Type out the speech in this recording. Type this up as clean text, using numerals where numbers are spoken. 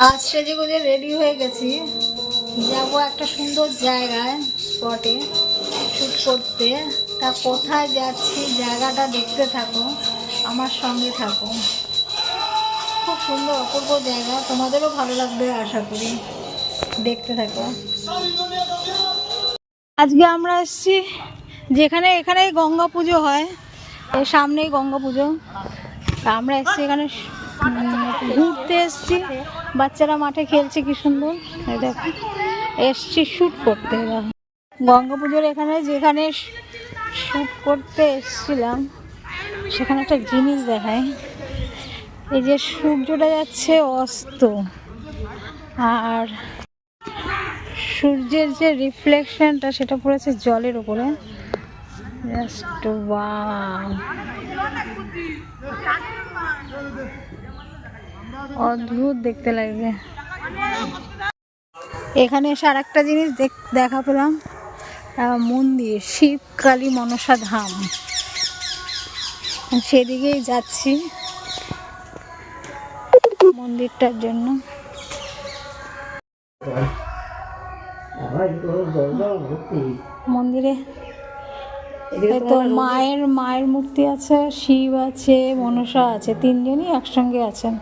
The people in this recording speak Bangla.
আজ সেজেগুজে রেডি হয়ে গেছি, যাবো একটা সুন্দর জায়গায় স্পটে শ্যুট করতে। তা কোথায় যাচ্ছি জায়গাটা দেখতে থাকো, আমার সঙ্গে থাকো। খুব সুন্দর অপূর্ব জায়গা, তোমাদেরও ভালো লাগবে আশা করি, দেখতে থাকো। আজকে আমরা এসেছি যেখানে, এখানে গঙ্গা পুজো হয়, এর সামনেই গঙ্গা পুজো। আমরা এসেছি এখানে ঘুরতে এসেছি, বাচ্চারা মাঠে খেলছে কি সুন্দর। এই দেখো এসছি শ্যুট করতে। গঙ্গা পুজোর এখানে যেখানে শ্যুট করতে এসেছিলাম সেখানে একটা জিনিস দেখায়, এই যে সূর্যটা যাচ্ছে অস্ত, আর সূর্যের যে রিফ্লেকশনটা সেটা পড়েছে জলের উপরে। জাস্ট ওয়াও, অদ্ভুত দেখতে লাগবে। এখানে এসে আর একটা জিনিস দেখা পেলাম, মন্দির শিব কালী মনসা ধাম, সেদিকেই যাচ্ছি মন্দিরটার জন্য। মন্দিরে তো মায়ের মূর্তি আছে, শিব আছে, মনসা আছে, তিনজনই একসঙ্গে আছেন।